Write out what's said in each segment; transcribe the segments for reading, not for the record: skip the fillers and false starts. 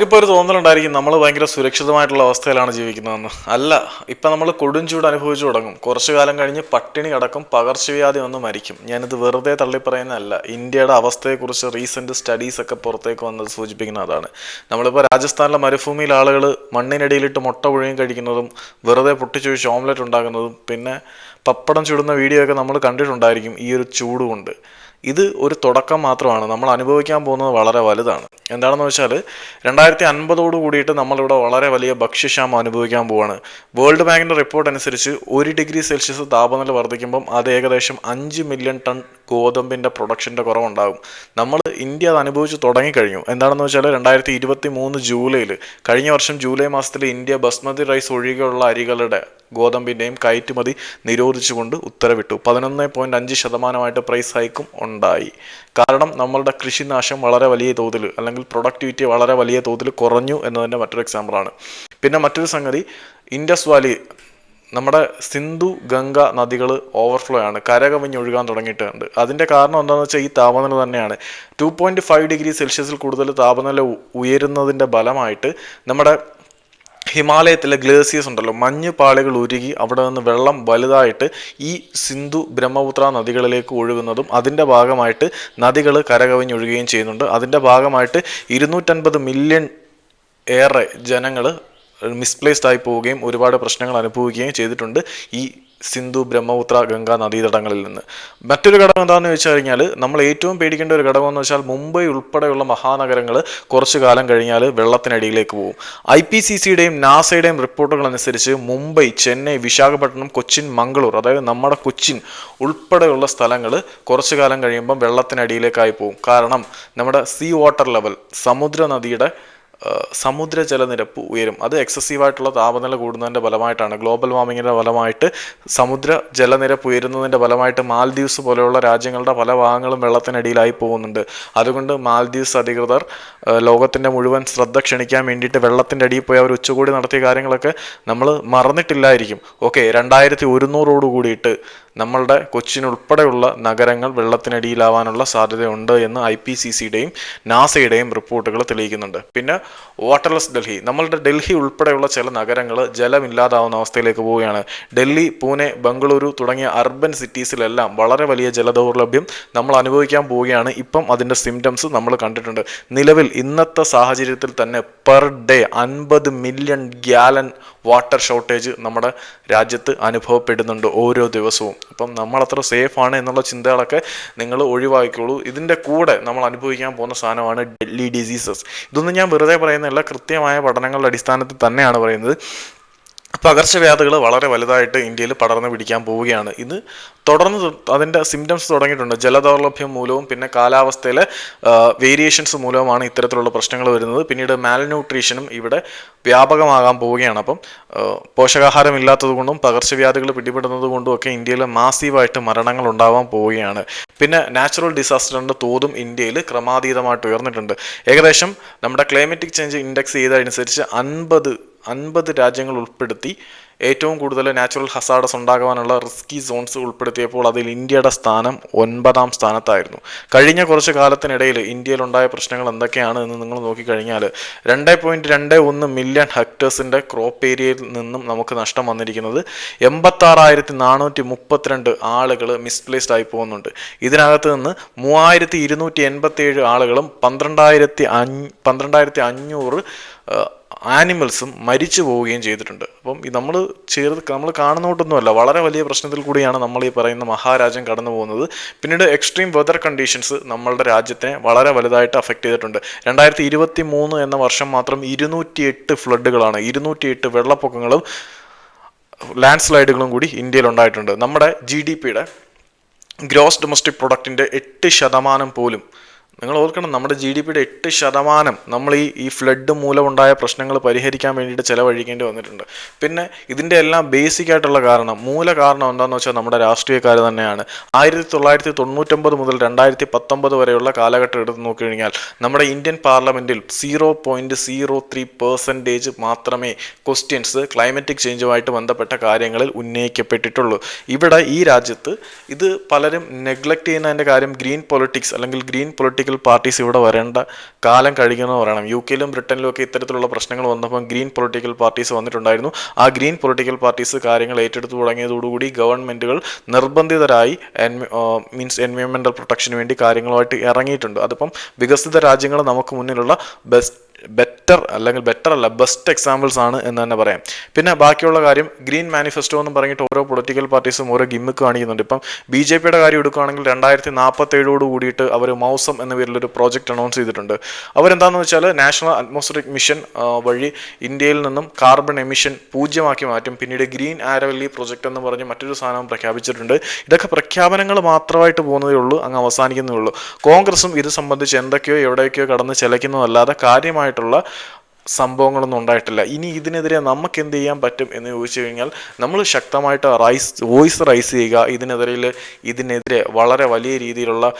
ഇപ്പോൾ ഒരു തോന്നലുണ്ടായിരിക്കും നമ്മൾ ഭയങ്കര സുരക്ഷിതമായിട്ടുള്ള അവസ്ഥയിലാണ് ജീവിക്കുന്നതെന്ന്. അല്ല, ഇപ്പം നമ്മൾ കൊടും ചൂട് അനുഭവിച്ചു തുടങ്ങും. കുറച്ചു കാലം കഴിഞ്ഞ് പട്ടിണി കിടക്കും, പകർച്ചവ്യാധി വന്ന് മരിക്കും. ഞാനിത് വെറുതെ തള്ളിപ്പറയുന്നതല്ല. ഇന്ത്യയുടെ അവസ്ഥയെക്കുറിച്ച് റീസെൻറ്റ് സ്റ്റഡീസൊക്കെ പുറത്തേക്ക് വന്നത് സൂചിപ്പിക്കുന്ന അതാണ്. നമ്മളിപ്പോൾ രാജസ്ഥാനിലെ മരുഭൂമിയിൽ ആളുകൾ മണ്ണിനടിയിലിട്ട് മുട്ട പുഴുങ്ങി കഴിക്കുന്നതും വെറുതെ പൊട്ടിച്ചൊഴിച്ച് ഓംലെറ്റ് ഉണ്ടാക്കുന്നതും പിന്നെ പപ്പടം ചുടുന്ന വീഡിയോ ഒക്കെ നമ്മൾ കണ്ടിട്ടുണ്ടായിരിക്കും. ഈ ഒരു ചൂട് കൊണ്ട് ഇത് ഒരു തുടക്കം മാത്രമാണ്. നമ്മൾ അനുഭവിക്കാൻ പോകുന്നത് വളരെ വലുതാണ്. എന്താണെന്ന് വെച്ചാൽ 2050 കൂടിയിട്ട് നമ്മളിവിടെ വളരെ വലിയ ഭക്ഷ്യക്ഷാമം അനുഭവിക്കാൻ പോവാണ്. വേൾഡ് ബാങ്കിൻ്റെ റിപ്പോർട്ട് അനുസരിച്ച് 1 ഡിഗ്രി സെൽഷ്യസ് താപനില വർദ്ധിക്കുമ്പം അത് ഏകദേശം 5 മില്യൺ ടൺ ഗോതമ്പിൻ്റെ പ്രൊഡക്ഷൻ്റെ കുറവുണ്ടാകും. നമ്മൾ ഇന്ത്യ അത് അനുഭവിച്ച് തുടങ്ങിക്കഴിഞ്ഞു. എന്താണെന്ന് വെച്ചാൽ 2023 ജൂലൈയിൽ, കഴിഞ്ഞ വർഷം ജൂലൈ മാസത്തിൽ ഇന്ത്യ ബസ്മതി റൈസ് ഒഴികെയുള്ള അരികളുടെ ഗോതമ്പിൻ്റെയും കയറ്റുമതി നിരോധിച്ചുകൊണ്ട് ഉത്തരവിട്ടു. 11.5% പ്രൈസ് ഹൈക്കും ഉണ്ടായി. കാരണം നമ്മളുടെ കൃഷിനാശം വളരെ വലിയ തോതിൽ, അല്ലെങ്കിൽ പ്രൊഡക്ടിവിറ്റി വളരെ വലിയ തോതിൽ കുറഞ്ഞു എന്നതിൻ്റെ മറ്റൊരു എക്സാമ്പിളാണ്. പിന്നെ മറ്റൊരു സംഗതി, ഇൻഡസ് വാലി, നമ്മുടെ സിന്ധു ഗംഗ നദികൾ ഓവർഫ്ലോ ആണ്, കരകവിഞ്ഞൊഴുകാൻ തുടങ്ങിയിട്ടുണ്ട്. അതിൻ്റെ കാരണം എന്താണെന്ന് വെച്ചാൽ ഈ താപനില തന്നെയാണ്. 2.5 ഡിഗ്രി സെൽഷ്യസിൽ കൂടുതൽ താപനില ഉയരുന്നതിൻ്റെ ഫലമായിട്ട് നമ്മുടെ ഹിമാലയത്തിലെ ഗ്ലേസിയേഴ്സ് ഉണ്ടല്ലോ, മഞ്ഞ് പാളികൾ ഉരുകി അവിടെ നിന്ന് വെള്ളം വലുതായിട്ട് ഈ സിന്ധു ബ്രഹ്മപുത്ര നദികളിലേക്ക് ഒഴുകുന്നതും അതിൻ്റെ ഭാഗമായിട്ട് നദികൾ കരകവിഞ്ഞൊഴുകുകയും ചെയ്യുന്നുണ്ട്. അതിൻ്റെ ഭാഗമായിട്ട് 250 മില്യൺ ഏറെ ജനങ്ങൾ മിസ്പ്ലേസ്ഡ് ആയി പോവുകയും ഒരുപാട് പ്രശ്നങ്ങൾ അനുഭവിക്കുകയും ചെയ്തിട്ടുണ്ട് ഈ സിന്ധു ബ്രഹ്മപുത്ര ഗംഗാ നദീതടങ്ങളിൽ നിന്ന്. മറ്റൊരു ഘടകം എന്താണെന്ന് വെച്ച് കഴിഞ്ഞാൽ, നമ്മൾ ഏറ്റവും പേടിക്കേണ്ട ഒരു ഘടകം എന്ന് വെച്ചാൽ മുംബൈ ഉൾപ്പെടെയുള്ള മഹാനഗരങ്ങൾ കുറച്ചു കാലം കഴിഞ്ഞാൽ വെള്ളത്തിനടിയിലേക്ക് പോകും. IPCCയുടെയും നാസയുടെയും റിപ്പോർട്ടുകൾ അനുസരിച്ച് മുംബൈ, ചെന്നൈ, വിശാഖപട്ടണം, കൊച്ചിൻ, മംഗളൂർ, അതായത് നമ്മുടെ കൊച്ചിൻ ഉൾപ്പെടെയുള്ള സ്ഥലങ്ങൾ കുറച്ചു കാലം കഴിയുമ്പം വെള്ളത്തിനടിയിലേക്കായി പോകും. കാരണം നമ്മുടെ സീ വാട്ടർ ലെവൽ, സമുദ്ര ജലനിരപ്പ് ഉയരും. അത് എക്സസീവായിട്ടുള്ള താപനില കൂടുന്നതിൻ്റെ ഫലമായിട്ടാണ്. ഗ്ലോബൽ വാർമിങ്ങിൻ്റെ ഫലമായിട്ട് സമുദ്ര ജലനിരപ്പ് ഉയരുന്നതിൻ്റെ ഫലമായിട്ട് മാൽദീവ്സ് പോലെയുള്ള രാജ്യങ്ങളുടെ പല ഭാഗങ്ങളും വെള്ളത്തിനടിയിലായി പോകുന്നുണ്ട്. അതുകൊണ്ട് മാൽദീവ്സ് അധികൃതർ ലോകത്തിൻ്റെ മുഴുവൻ ശ്രദ്ധ ക്ഷണിക്കാൻ വേണ്ടിയിട്ട് വെള്ളത്തിൻ്റെ അടിയിൽ പോയി അവർ ഉച്ചകോടി നടത്തിയ കാര്യങ്ങളൊക്കെ നമ്മൾ മറന്നിട്ടില്ലായിരിക്കും. 2100 കൂടിയിട്ട് നമ്മളുടെ കൊച്ചിൻ ഉൾപ്പെടെയുള്ള നഗരങ്ങൾ വെള്ളത്തിനടിയിലാവാനുള്ള സാധ്യതയുണ്ട് എന്ന് IPCCയുടെയും നാസയുടെയും റിപ്പോർട്ടുകൾ തെളിയിക്കുന്നുണ്ട്. പിന്നെ വാട്ടർലെസ് ഡൽഹി, നമ്മളുടെ ഡൽഹി ഉൾപ്പെടെയുള്ള ചില നഗരങ്ങൾ ജലമില്ലാതാവുന്ന അവസ്ഥയിലേക്ക് പോവുകയാണ്. ഡൽഹി, പൂനെ, ബംഗളൂരു തുടങ്ങിയ അർബൻ സിറ്റീസിലെല്ലാം വളരെ വലിയ ജലദൗർലഭ്യം നമ്മൾ അനുഭവിക്കാൻ പോവുകയാണ്. ഇപ്പം അതിൻ്റെ സിംറ്റംസ് നമ്മൾ കണ്ടിട്ടുണ്ട്. നിലവിൽ ഇന്നത്തെ സാഹചര്യത്തിൽ തന്നെ per day 50 million gallon water shortage നമ്മുടെ രാജ്യത്ത് അനുഭവപ്പെടുന്നുണ്ട് ഓരോ ദിവസവും. അപ്പം നമ്മളത്ര സേഫാണ് എന്നുള്ള ചിന്തകളൊക്കെ നിങ്ങൾ ഒഴിവാക്കിക്കോളൂ. ഇതിൻ്റെ കൂടെ നമ്മൾ അനുഭവിക്കാൻ പോകുന്ന സാധനമാണ് ഡെഡ്ലി ഡിസീസസ്. ഇതൊന്നും ഞാൻ വെറുതെ പറയുന്നില്ല, കൃത്യമായ പഠനങ്ങളുടെ അടിസ്ഥാനത്തിൽ തന്നെയാണ് പറയുന്നത്. പകർച്ചവ്യാധികൾ വളരെ വലുതായിട്ട് ഇന്ത്യയിൽ പടർന്നു പിടിക്കാൻ പോവുകയാണ്. ഇത് തുടർന്ന് അതിൻ്റെ സിംറ്റംസ് തുടങ്ങിയിട്ടുണ്ട്. ജലദൗർലഭ്യം മൂലവും പിന്നെ കാലാവസ്ഥയിലെ വേരിയേഷൻസ് മൂലവുമാണ് ഇത്തരത്തിലുള്ള പ്രശ്നങ്ങൾ വരുന്നത്. പിന്നീട് മാൽന്യൂട്രീഷനും ഇവിടെ വ്യാപകമാകാൻ പോവുകയാണ്. അപ്പം പോഷകാഹാരം ഇല്ലാത്തത് കൊണ്ടും പകർച്ചവ്യാധികൾ പിടിപെടുന്നത് കൊണ്ടും ഒക്കെ ഇന്ത്യയിൽ മാസീവായിട്ട് മരണങ്ങൾ ഉണ്ടാവാൻ പോവുകയാണ്. പിന്നെ നാച്ചുറൽ ഡിസാസ്റ്ററിൻ്റെ തോതും ഇന്ത്യയിൽ ക്രമാതീതമായിട്ട് ഉയർന്നിട്ടുണ്ട്. ഏകദേശം നമ്മുടെ ക്ലൈമറ്റിക് ചേഞ്ച് ഇൻഡെക്സ് ചെയ്തതനുസരിച്ച് 50 രാജ്യങ്ങൾ ഉൾപ്പെടുത്തി ഏറ്റവും കൂടുതൽ നാച്ചുറൽ ഹസാർഡസ് ഉണ്ടാകാനുള്ള റിസ്കി സോൺസ് ഉൾപ്പെടുത്തിയപ്പോൾ അതിൽ ഇന്ത്യയുടെ സ്ഥാനം 9ാം സ്ഥാനത്തായിരുന്നു. കഴിഞ്ഞ കുറച്ച് കാലത്തിനിടയിൽ ഇന്ത്യയിലുണ്ടായ പ്രശ്നങ്ങൾ എന്തൊക്കെയാണ് എന്ന് നിങ്ങൾ നോക്കിക്കഴിഞ്ഞാൽ 2.21 മില്യൺ ഹെക്ടേഴ്സിൻ്റെ ക്രോപ്പ് ഏരിയയിൽ നിന്നും നമുക്ക് നഷ്ടം വന്നിരിക്കുന്നത്. 86,432 ആളുകൾ മിസ്പ്ലേസ്ഡ് ആയി പോകുന്നുണ്ട്. ഇതിനകത്ത് നിന്ന് 3,287 ആളുകളും 12,500 ആനിമൽസും മരിച്ചു പോവുകയും ചെയ്തിട്ടുണ്ട്. അപ്പം നമ്മൾ കാണുന്നോട്ടൊന്നുമല്ല, വളരെ വലിയ പ്രശ്നത്തിൽ കൂടിയാണ് നമ്മൾ ഈ പറയുന്ന മഹാരാജ്യം കടന്നു പോകുന്നത്. പിന്നീട് എക്സ്ട്രീം വെതർ കണ്ടീഷൻസ് നമ്മളുടെ രാജ്യത്തെ വളരെ വലുതായിട്ട് അഫക്റ്റ് ചെയ്തിട്ടുണ്ട്. 2023 എന്ന വർഷം മാത്രം 208 ഫ്ലഡുകളാണ്, 208 വെള്ളപ്പൊക്കങ്ങളും ലാൻഡ് സ്ലൈഡുകളും കൂടി ഇന്ത്യയിൽ ഉണ്ടായിട്ടുണ്ട്. നമ്മുടെ GDPയുടെ ഗ്രോസ് ഡൊമസ്റ്റിക് പ്രൊഡക്റ്റിൻ്റെ 8% പോലും, നിങ്ങൾ ഓർക്കണം, നമ്മുടെ GDPയുടെ 8% നമ്മൾ ഈ ഫ്ലഡ് മൂലമുണ്ടായ പ്രശ്നങ്ങൾ പരിഹരിക്കാൻ വേണ്ടിയിട്ട് ചിലവഴിക്കേണ്ടി വന്നിട്ടുണ്ട്. പിന്നെ ഇതിൻ്റെ എല്ലാം ബേസിക് ആയിട്ടുള്ള മൂല കാരണം എന്താണെന്ന് വെച്ചാൽ നമ്മുടെ രാഷ്ട്രീയക്കാർ തന്നെയാണ്. 1999 മുതൽ 2019 വരെയുള്ള കാലഘട്ടം എടുത്ത് നോക്കിക്കഴിഞ്ഞാൽ നമ്മുടെ ഇന്ത്യൻ പാർലമെൻറ്റിൽ 0.03% മാത്രമേ ക്വസ്റ്റ്യൻസ് ക്ലൈമറ്റിക് ചേഞ്ചുമായിട്ട് ബന്ധപ്പെട്ട കാര്യങ്ങളിൽ ഉന്നയിക്കപ്പെട്ടിട്ടുള്ളൂ. ഇവിടെ ഈ രാജ്യത്ത് ഇത് പലരും നെഗ്ലക്റ്റ് ചെയ്യുന്നതിൻ്റെ കാര്യം ഗ്രീൻ പൊളിറ്റിക്സ് അല്ലെങ്കിൽ ഗ്രീൻ പൊളിറ്റിക്കൽ പൊളിറ്റിക്കൽ പാർട്ടീസ് ഇവിടെ വരേണ്ട കാലം കഴിയുമെന്ന് പറയണം. യു കെയിലും ബ്രിട്ടനിലും ഒക്കെ ഇത്തരത്തിലുള്ള പ്രശ്നങ്ങൾ വന്നപ്പോൾ ഗ്രീൻ പൊളിറ്റിക്കൽ പാർട്ടീസ് വന്നിട്ടുണ്ടായിരുന്നു. ആ ഗ്രീൻ പൊളിറ്റിക്കൽ പാർട്ടീസ് കാര്യങ്ങൾ ഏറ്റെടുത്തു തുടങ്ങിയതോടുകൂടി ഗവൺമെൻറ്റുകൾ നിർബന്ധിതരായി മീൻസ് എൻവയോൺമെൻറ്റൽ പ്രൊട്ടക്ഷന് വേണ്ടി കാര്യങ്ങളുമായിട്ട് ഇറങ്ങിയിട്ടുണ്ട്. അതിപ്പം വികസിത രാജ്യങ്ങൾ നമുക്ക് മുന്നിലുള്ള ബെസ്റ്റ് എക്സാമ്പിൾസ് ആണ് എന്ന് തന്നെ പറയാം. പിന്നെ ബാക്കിയുള്ള കാര്യം ഗ്രീൻ മാനിഫെസ്റ്റോ എന്ന് പറഞ്ഞിട്ട് ഓരോ പൊളിറ്റിക്കൽ പാർട്ടീസും ഓരോ ഗിമ്മിക്ക് കാണിക്കുന്നുണ്ട്. ഇപ്പം BJP കാര്യം എടുക്കുകയാണെങ്കിൽ 2047 കൂടിയിട്ട് അവർ മൗസം എന്ന പേരിലൊരു പ്രോജക്റ്റ് അനൗൺസ് ചെയ്തിട്ടുണ്ട്. അവരെന്താണെന്ന് വെച്ചാൽ നാഷണൽ അറ്റ്മോസ്ഫിയറിക് മിഷൻ വഴി ഇന്ത്യയിൽ നിന്നും കാർബൺ എമിഷൻ 0 മാറ്റും. പിന്നീട് ഗ്രീൻ ആരവല്ലി പ്രൊജക്റ്റ് എന്ന് പറഞ്ഞ് മറ്റൊരു സാധനം പ്രഖ്യാപിച്ചിട്ടുണ്ട്. ഇതൊക്കെ പ്രഖ്യാപനങ്ങൾ മാത്രമായിട്ട് പോകുന്നതേ ഉള്ളൂ, അങ്ങ് അവസാനിക്കുന്നതേ ഉള്ളൂ. കോൺഗ്രസും ഇത് സംബന്ധിച്ച് എന്തൊക്കെയോ എവിടേക്കോ കടന്ന് ചിലയ്ക്കുന്നതല്ലാതെ കാര്യമായിട്ടുള്ള സംഭവങ്ങളൊന്നും ഉണ്ടായിട്ടില്ല. ഇനി ഇതിനെതിരെ നമുക്ക് എന്ത് ചെയ്യാൻ പറ്റും എന്ന് ചോദിച്ചു കഴിഞ്ഞാൽ നമ്മൾ ശക്തമായിട്ട് വോയിസ് റൈസ് ചെയ്യുക. ഇതിനെതിരെ വളരെ വലിയ രീതിയിലുള്ള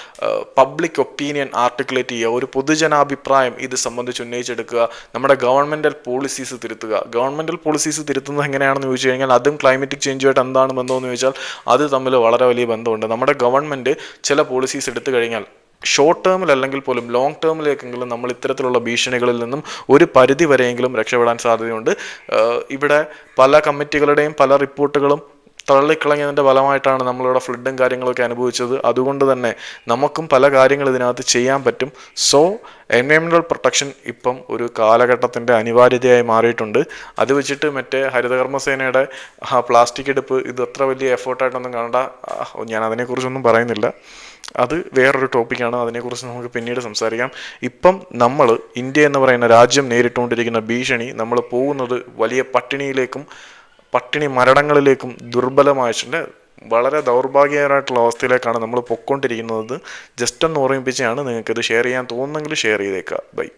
പബ്ലിക് ഒപ്പീനിയൻ ആർട്ടിക്കുലേറ്റ് ചെയ്യുക. ഒരു പൊതുജനാഭിപ്രായം ഇത് സംബന്ധിച്ച് ഉന്നയിച്ചെടുക്കുക. നമ്മുടെ ഗവൺമെൻറ്റൽ പോളിസീസ് തിരുത്തുന്നത് എങ്ങനെയാണെന്ന് ചോദിച്ചു കഴിഞ്ഞാൽ അതും ക്ലൈമറ്റിക് ചേഞ്ചുമായിട്ട് എന്താണ് ബന്ധമെന്ന് ചോദിച്ചാൽ അത് തമ്മിൽ വളരെ വലിയ ബന്ധമുണ്ട്. നമ്മുടെ ഗവൺമെൻറ് ചില പോളിസീസ് എടുത്തു കഴിഞ്ഞാൽ ഷോർട്ട് ടേമിൽ അല്ലെങ്കിൽ പോലും ലോങ് ടേമിലേക്കെങ്കിലും നമ്മൾ ഇത്തരത്തിലുള്ള ഭീഷണികളിൽ നിന്നും ഒരു പരിധി വരെയെങ്കിലും രക്ഷപ്പെടാൻ സാധ്യതയുണ്ട്. ഇവിടെ പല കമ്മിറ്റികളുടെയും പല റിപ്പോർട്ടുകളും തള്ളിക്കളഞ്ഞതിൻ്റെ ഫലമായിട്ടാണ് നമ്മളിവിടെ ഫ്ലഡും കാര്യങ്ങളൊക്കെ അനുഭവിച്ചത്. അതുകൊണ്ട് തന്നെ നമുക്കും പല കാര്യങ്ങൾ ഇതിനകത്ത് ചെയ്യാൻ പറ്റും. സോ എൻവയോൺമെൻറ്റൽ പ്രൊട്ടക്ഷൻ ഇപ്പം ഒരു കാലഘട്ടത്തിൻ്റെ അനിവാര്യതയായി മാറിയിട്ടുണ്ട്. അത് വെച്ചിട്ട് മറ്റേ ഹരിതകർമ്മസേനയുടെ പ്ലാസ്റ്റിക് എടുപ്പ് ഇത് അത്ര വലിയ എഫേർട്ടായിട്ടൊന്നും കാണണ്ട. ഞാൻ അതിനെക്കുറിച്ചൊന്നും പറയുന്നില്ല, അത് വേറൊരു ടോപ്പിക്കാണ്. അതിനെക്കുറിച്ച് നമുക്ക് പിന്നീട് സംസാരിക്കാം. ഇപ്പം നമ്മൾ ഇന്ത്യ എന്ന് പറയുന്ന രാജ്യം നേരിട്ടുകൊണ്ടിരിക്കുന്ന ഭീഷണി, നമ്മൾ പോകുന്നത് വലിയ പട്ടിണി മരണങ്ങളിലേക്കും ദുർബലമായിട്ട് വളരെ ദൗർഭാഗ്യകരമായിട്ടുള്ള അവസ്ഥയിലേക്കാണ് നമ്മൾ പൊയ്ക്കൊണ്ടിരിക്കുന്നത്. ജസ്റ്റ് ഒന്ന് ഓർമ്മിപ്പിച്ചാണ്. നിങ്ങൾക്കിത് ഷെയർ ചെയ്യാൻ തോന്നുന്നെങ്കിൽ ഷെയർ ചെയ്തേക്കുക. ബൈ.